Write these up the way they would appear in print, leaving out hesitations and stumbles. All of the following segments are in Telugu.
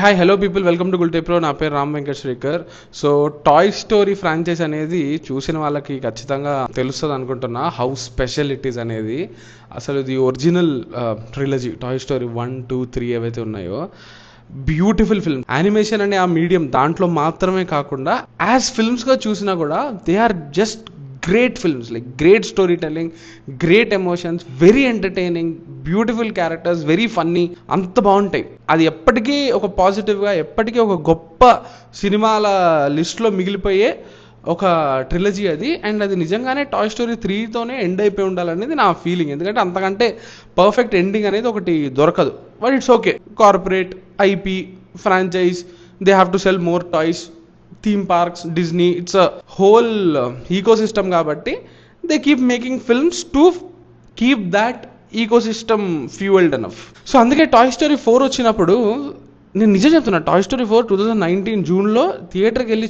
Hi hello people, welcome to Gulte pro. నా పేరు Ram Venkat Srikar. So toy story franchise అనేది చూసిన వాళ్ళకి ఖచ్చితంగా తెలుస్తుంది అనుకుంటున్నా హౌ స్పెషల్ ఇట్ ఈస్ అనేది. అసలు ఇది ఒరిజినల్ ట్రిలజీ టాయ్ స్టోరీ 1, 2, 3 ఏవైతే ఉన్నాయో బ్యూటిఫుల్ ఫిల్మ్. యానిమేషన్ అనే ఆ మీడియం దాంట్లో మాత్రమే కాకుండా యాజ్ ఫిల్మ్స్గా చూసినా కూడా they are just great films, like great story telling, great emotions, very entertaining, beautiful characters, very funny, అంత బాగుంటాయి. అది ఎప్పటికీ ఒక పాజిటివ్గా, ఎప్పటికీ ఒక గొప్ప సినిమాల లిస్ట్లో మిగిలిపోయే ఒక ట్రిలజీ అది. అండ్ అది నిజంగానే టాయ్ స్టోరీ 3తోనే ఎండ్ అయిపోయి ఉండాలనేది నా ఫీలింగ్. ఎందుకంటే అంతకంటే పర్ఫెక్ట్ ఎండింగ్ అనేది ఒకటి దొరకదు. But it's okay, corporate IP franchise, they have to sell more toys, theme parks, Disney, it's a whole ecosystem కాబట్టి they keep making films to keep that ecosystem fuelled enough. So అందుకే టాయ్ స్టోరీ 4 వచ్చినప్పుడు నేను నిజం చెప్తున్నా, టాయ్ స్టోరీ 4 2019 జూన్లో థియేటర్కి వెళ్ళి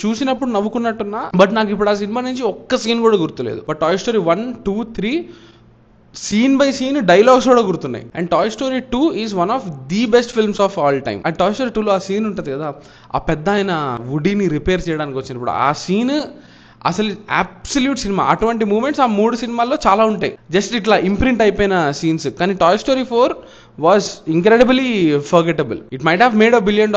చూసినప్పుడు నవ్వుకున్నట్టున్నా. బట్ నాకు ఇప్పుడు ఆ సినిమా నుంచి ఒక్క సీన్ కూడా గుర్తులేదు. But Toy Story 1, 2, 3 scene by scene dialogues కూడా గుర్తున్నాయి. And Toy Story 2 is one of the best films of all time. And Toy Story 2లో ఆ సీన్ ఉంటుంది కదా, ఆ పెద్ద ఆయన వుడీని రిపేర్ చేయడానికి వచ్చినప్పుడు ఆ సీన్ అసలు అబ్సల్యూట్ సినిమా. అటువంటి మూమెంట్స్ ఆ 3 సినిమాల్లో చాలా ఉంటాయి, జస్ట్ ఇట్లా ఇంప్రింట్ అయిపోయిన సీన్స్. కానీ toy Story 4 was incredibly forgettable. It might have made $1 billion,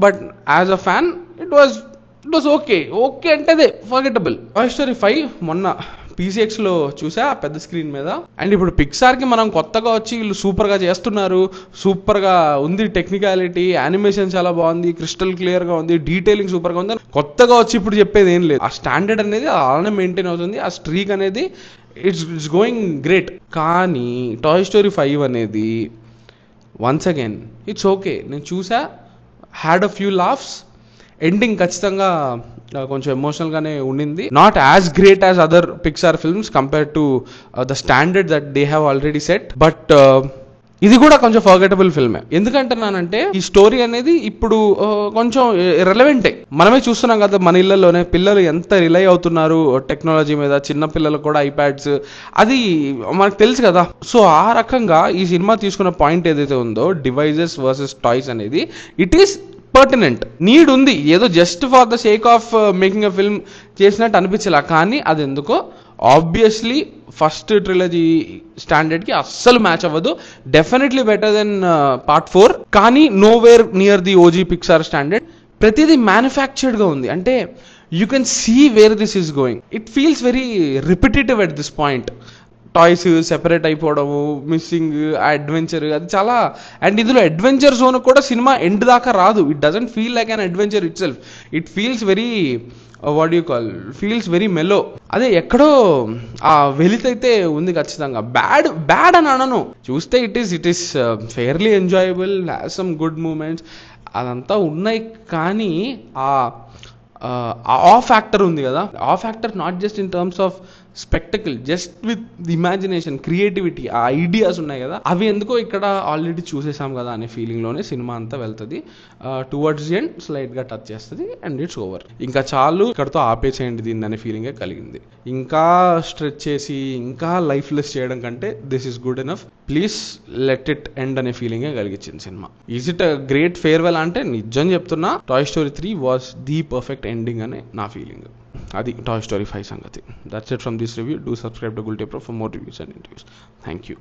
but as a fan it was okay అంటే అదే ఫర్గెటబుల్. టాయ్ స్టోరీ 5 మొన్న PCXలో చూసా పెద్ద స్క్రీన్ మీద. అండ్ ఇప్పుడు పిక్సార్కి మనం కొత్తగా వచ్చి వీళ్ళు సూపర్గా చేస్తున్నారు, సూపర్గా ఉంది టెక్నికాలిటీ, యానిమేషన్ చాలా బాగుంది, క్రిస్టల్ క్లియర్గా ఉంది, డీటెయిలింగ్ సూపర్గా ఉంది. కొత్తగా వచ్చి ఇప్పుడు చెప్పేది ఏం లేదు. ఆ స్టాండర్డ్ అనేది అలానే మెయింటైన్ అవుతుంది, ఆ స్ట్రీక్ అనేది ఇట్స్ గోయింగ్ గ్రేట్. కానీ టాయ్ స్టోరీ 5 అనేది వన్స్ అగైన్ ఇట్స్ ఓకే. నేను చూసా, had a few laughs. Ending ఖచ్చితంగా కొంచెం ఎమోషనల్గానే ఉండింది. Not as great as other Pixar films compare to the standard that they have already set. But ఇది కూడా కొంచెం ఫర్గెటబుల్ ఫిల్మే. ఎందుకంటున్నానంటే ఈ స్టోరీ అనేది ఇప్పుడు కొంచెం రెలవెంటే. మనమే చూస్తున్నాం కదా, మన ఇళ్లలోనే పిల్లలు ఎంత రిలై అవుతున్నారు టెక్నాలజీ మీద, చిన్న పిల్లలకు కూడా ఐప్యాడ్స్, అది మనకు తెలుసు కదా. సో ఆ రకంగా ఈ సినిమా తీసుకున్న పాయింట్ ఏదైతే ఉందో, డివైజెస్ వర్సెస్ టాయ్స్ అనేది, ఇట్ ఈస్ పర్టినెంట్. నీడ్ ఉంది, ఏదో just for the sake of making a film చేసినట్టు అనిపించలా. కానీ అది ఎందుకో ఆబ్వియస్లీ ఫస్ట్ ట్రిలజీ స్టాండర్డ్కి అస్సలు మ్యాచ్ అవ్వదు. డెఫినెట్లీ బెటర్ దెన్ పార్ట్ 4, కానీ nowhere near the OG Pixar standard. ప్రతిదీ మ్యానుఫ్యాక్చర్డ్గా ఉంది. అంటే you can see where this is going. It feels very repetitive at this point. Toys separate అయిపోవడము, మిస్సింగ్, ఆ అడ్వెంచర్, అది చాలా. అండ్ ఇందులో అడ్వెంచర్ జోన్ కూడా సినిమా ఎండ్ దాకా రాదు. It doesn't feel like an adventure itself. It feels very what you call, feels very mellow. అదే ఎక్కడో ఆ వెలితైతే ఉంది ఖచ్చితంగా. బ్యాడ్ అని అనను, చూస్తే it is fairly enjoyable, has some good moments, అదంతా ఉన్నాయి. కానీ ఆ ఫ్యాక్టర్ ఉంది కదా, ఆ factor not just in terms of spectacle, just with imagination, creativity, ఆ ఐడియాస్ ఉన్నాయి కదా, అవి ఎందుకో ఇక్కడ ఆల్రెడీ చూసేసాం కదా అనే ఫీలింగ్లోనే సినిమా అంతా వెళ్తుంది. టువర్డ్స్ ది ఎండ్ స్లైట్గా టచ్ చేస్తుంది అండ్ ఇట్స్ ఓవర్. ఇంకా చాలు, ఇక్కడతో ఆపేసేయండి దీన్ని అనే ఫీలింగే కలిగింది. ఇంకా స్ట్రెచ్ చేసి ఇంకా లైఫ్లెస్ చేయడం కంటే this is good enough, please let it end అనే ఫీలింగే కలిగించింది cinema. Is it a great farewell అంటే నిజం చెప్తున్నా, toy story 3 was the perfect ending అనే నా ఫీలింగ్. అది టాయ్ స్టోరీ 5 సంగతి. That's it from this review. Do subscribe to Gulte pro for more reviews and interviews. Thank you.